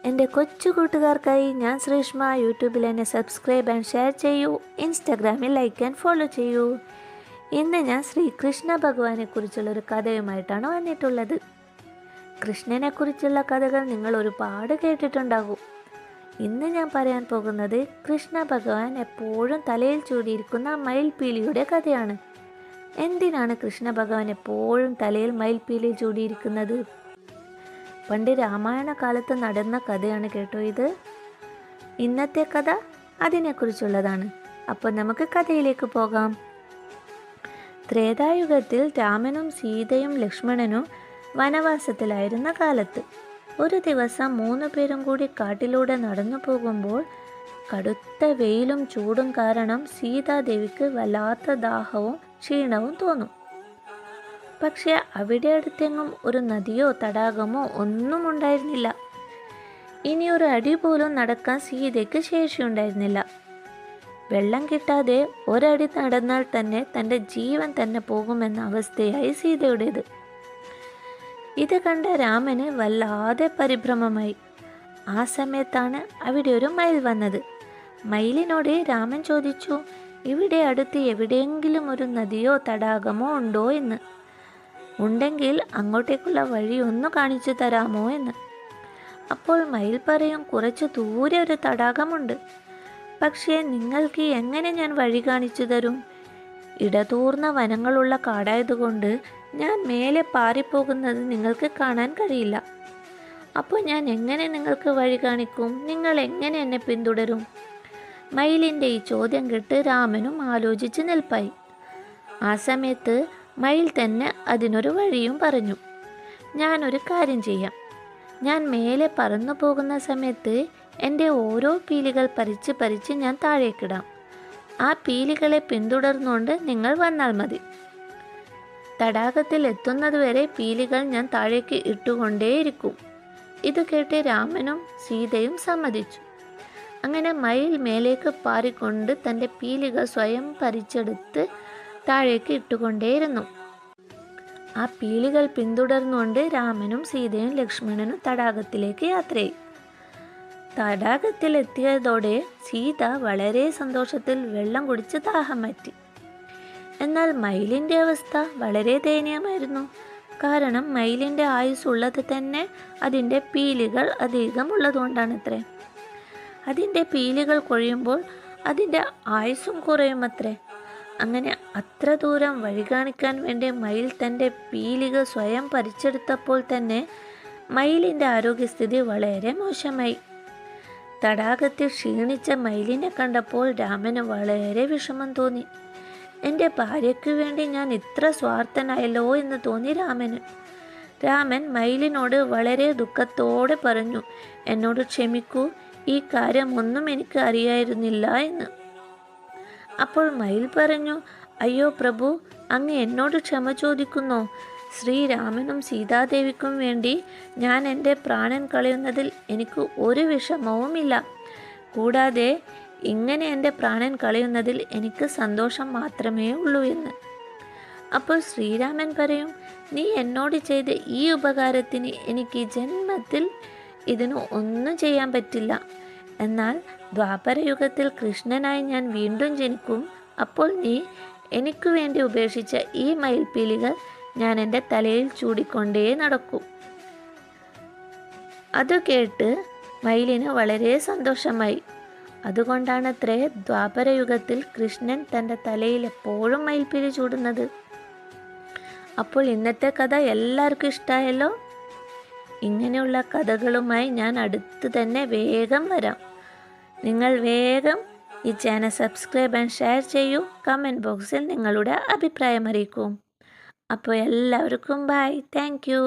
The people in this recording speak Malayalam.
എൻ്റെ കൊച്ചു കൂട്ടുകാർക്കായി ഞാൻ ശ്രീഷ്മ. യൂട്യൂബിൽ എന്നെ സബ്സ്ക്രൈബ് ആൻഡ് ഷെയർ ചെയ്യൂ. ഇൻസ്റ്റാഗ്രാമിൽ ലൈക്ക് ആൻഡ് ഫോളോ ചെയ്യൂ. ഇന്ന് ഞാൻ ശ്രീകൃഷ്ണ ഭഗവാനെക്കുറിച്ചുള്ളൊരു കഥയുമായിട്ടാണ് വന്നിട്ടുള്ളത്. കൃഷ്ണനെക്കുറിച്ചുള്ള കഥകൾ നിങ്ങൾ ഒരുപാട് കേട്ടിട്ടുണ്ടാകും. ഇന്ന് ഞാൻ പറയാൻ പോകുന്നത് കൃഷ്ണ ഭഗവാൻ എപ്പോഴും തലയിൽ ചൂടിയിരിക്കുന്ന മയിൽപീലിയുടെ കഥയാണ്. എന്തിനാണ് കൃഷ്ണ ഭഗവാൻ എപ്പോഴും തലയിൽ മയിൽപീലി ചൂടിയിരിക്കുന്നത്? പണ്ട് രാമായണ കാലത്ത് നടന്ന കഥയാണ് കേട്ടോ ഇത്. ഇന്നത്തെ കഥ അതിനെക്കുറിച്ചുള്ളതാണ്. അപ്പോൾ നമുക്ക് കഥയിലേക്ക് പോകാം. ത്രേതായുഗത്തിൽ രാമനും സീതയും ലക്ഷ്മണനും വനവാസത്തിലായിരുന്ന കാലത്ത് ഒരു ദിവസം 3 പേരും കൂടി കാട്ടിലൂടെ നടന്നു പോകുമ്പോൾ കടുത്ത വെയിലും ചൂടും കാരണം സീതാദേവിക്ക് വല്ലാത്ത ദാഹവും ക്ഷീണവും തോന്നും. പക്ഷെ അവിടെ അടുത്തെങ്ങും ഒരു നദിയോ തടാകമോ ഒന്നും ഉണ്ടായിരുന്നില്ല. ഇനി ഒരു അടി പോലും നടക്കാൻ സീതയ്ക്ക് ശേഷിയുണ്ടായിരുന്നില്ല. വെള്ളം കിട്ടാതെ ഒരടി നടന്നാൽ തന്നെ തൻ്റെ ജീവൻ തന്നെ പോകുമെന്ന അവസ്ഥയായി സീതയുടേത്. ഇത് കണ്ട രാമന് വല്ലാതെ പരിഭ്രമമായി. ആ സമയത്താണ് അവിടെ ഒരു മയിൽ വന്നത്. മയിലിനോട് രാമൻ ചോദിച്ചു, ഇവിടെ അടുത്ത് എവിടെയെങ്കിലും ഒരു നദിയോ തടാകമോ ഉണ്ടോ എന്ന്. ഉണ്ടെങ്കിൽ അങ്ങോട്ടേക്കുള്ള വഴി ഒന്ന് കാണിച്ചു തരാമോ എന്ന്. അപ്പോൾ മയിൽ പറയും, കുറച്ച് ദൂരെ ഒരു തടാകമുണ്ട്. പക്ഷേ നിങ്ങൾക്ക് എങ്ങനെ ഞാൻ വഴി കാണിച്ചു തരും? ഇടതൂർന്ന വനങ്ങളുള്ള കാടായതുകൊണ്ട് ഞാൻ മേലെ പാറിപ്പോകുന്നത് നിങ്ങൾക്ക് കാണാൻ കഴിയില്ല. അപ്പോൾ ഞാൻ എങ്ങനെ നിങ്ങൾക്ക് വഴി കാണിക്കും? നിങ്ങൾ എങ്ങനെ എന്നെ പിന്തുടരും? മയിലിൻ്റെ ഈ ചോദ്യം കേട്ട് രാമനും ആലോചിച്ച് നിൽപ്പായി. ആ സമയത്ത് മയിൽ തന്നെ അതിനൊരു വഴിയും പറഞ്ഞു. ഞാനൊരു കാര്യം ചെയ്യാം. ഞാൻ മേലെ പറന്നു പോകുന്ന സമയത്ത് എൻ്റെ ഓരോ പീലികൾ പറിച്ച് ഞാൻ താഴേക്കിടാം. ആ പീലികളെ പിന്തുടർന്നുകൊണ്ട് നിങ്ങൾ വന്നാൽ മതി. തടാകത്തിൽ എത്തുന്നതുവരെ പീലികൾ ഞാൻ താഴേക്ക് ഇട്ടുകൊണ്ടേയിരിക്കും. ഇത് കേട്ട് രാമനും സീതയും സമ്മതിച്ചു. അങ്ങനെ മയിൽ മേലേക്ക് പാറിക്കൊണ്ട് തൻ്റെ പീലികൾ സ്വയം പറിച്ചെടുത്ത് താഴേക്ക് ഇട്ടുകൊണ്ടേയിരുന്നു. ആ പീലികൾ പിന്തുടർന്നുകൊണ്ട് രാമനും സീതയും ലക്ഷ്മണനും തടാകത്തിലേക്ക് യാത്രയായി. തടാകത്തിലെത്തിയതോടെ സീത വളരെ സന്തോഷത്തിൽ വെള്ളം കുടിച്ച് ദാഹം മാറ്റി. എന്നാൽ മയിലിൻ്റെ അവസ്ഥ വളരെ ദയനീയമായിരുന്നു. കാരണം മയിലിൻ്റെ ആയുസ് ഉള്ളത് തന്നെ അതിൻ്റെ പീലികൾ അധികം ഉള്ളതുകൊണ്ടാണത്രേ. അതിൻ്റെ പീലികൾ കൊഴിയുമ്പോൾ അതിൻ്റെ ആയുസ്സും കുറയുമത്രേ. അങ്ങനെ അത്ര ദൂരം വഴി കാണിക്കാൻ വേണ്ടി മയിൽ തൻ്റെ പീലിക സ്വയം പറിച്ചെടുത്തപ്പോൾ തന്നെ മയിലിൻ്റെ ആരോഗ്യസ്ഥിതി വളരെ മോശമായി. തടാകത്തിൽ ക്ഷീണിച്ച മയിലിനെ കണ്ടപ്പോൾ രാമന് വളരെ വിഷമം തോന്നി. എൻ്റെ ഭാര്യയ്ക്ക് വേണ്ടി ഞാൻ ഇത്ര സ്വാർത്ഥനായല്ലോ എന്ന് തോന്നി രാമന്. രാമൻ മയിലിനോട് വളരെ ദുഃഖത്തോടെ പറഞ്ഞു, എന്നോട് ക്ഷമിക്കൂ, ഈ കാര്യം ഒന്നും എനിക്ക് അറിയായിരുന്നില്ല എന്ന്. അപ്പോൾ മയിൽ പറഞ്ഞു, അയ്യോ പ്രഭു, അങ്ങ് എന്നോട് ക്ഷമ ചോദിക്കുന്നോ? ശ്രീരാമനും സീതാദേവിക്കും വേണ്ടി ഞാൻ എൻ്റെ പ്രാണൻ കളയുന്നതിൽ എനിക്ക് ഒരു വിഷമവുമില്ല. കൂടാതെ ഇങ്ങനെ എൻ്റെ പ്രാണൻ കളയുന്നതിൽ എനിക്ക് സന്തോഷം മാത്രമേ ഉള്ളൂ എന്ന്. അപ്പോൾ ശ്രീരാമൻ പറയും, നീ എന്നോട് ചെയ്ത ഈ ഉപകാരത്തിന് എനിക്ക് ജന്മത്തിൽ ഇതിന് ഒന്നും ചെയ്യാൻ പറ്റില്ല. എന്നാൽ ദ്വാപരയുഗത്തിൽ കൃഷ്ണനായി ഞാൻ വീണ്ടും ജനിക്കും. അപ്പോൾ നീ എനിക്ക് വേണ്ടി ഉപേക്ഷിച്ച ഈ മയിൽപ്പീലികൾ ഞാൻ എൻ്റെ തലയിൽ ചൂടിക്കൊണ്ടേ നടക്കും. അത് കേട്ട് മയിലിന് വളരെ സന്തോഷമായി. അതുകൊണ്ടാണത്രേ ദ്വാപരയുഗത്തിൽ കൃഷ്ണൻ തൻ്റെ തലയിൽ എപ്പോഴും മയിൽപ്പീലി ചൂടുന്നത്. അപ്പോൾ ഇന്നത്തെ കഥ എല്ലാവർക്കും ഇഷ്ടമായല്ലോ. ഇങ്ങനെയുള്ള കഥകളുമായി ഞാൻ അടുത്ത് തന്നെ വേഗം വരാം. നിങ്ങൾ വേഗം ഈ ചാനൽ സബ്സ്ക്രൈബ് ആൻഡ് ഷെയർ ചെയ്യൂ. കമൻറ്റ് ബോക്സിൽ നിങ്ങളുടെ അഭിപ്രായം അറിയിക്കൂ. അപ്പോൾ എല്ലാവർക്കും ബൈ. Thank you.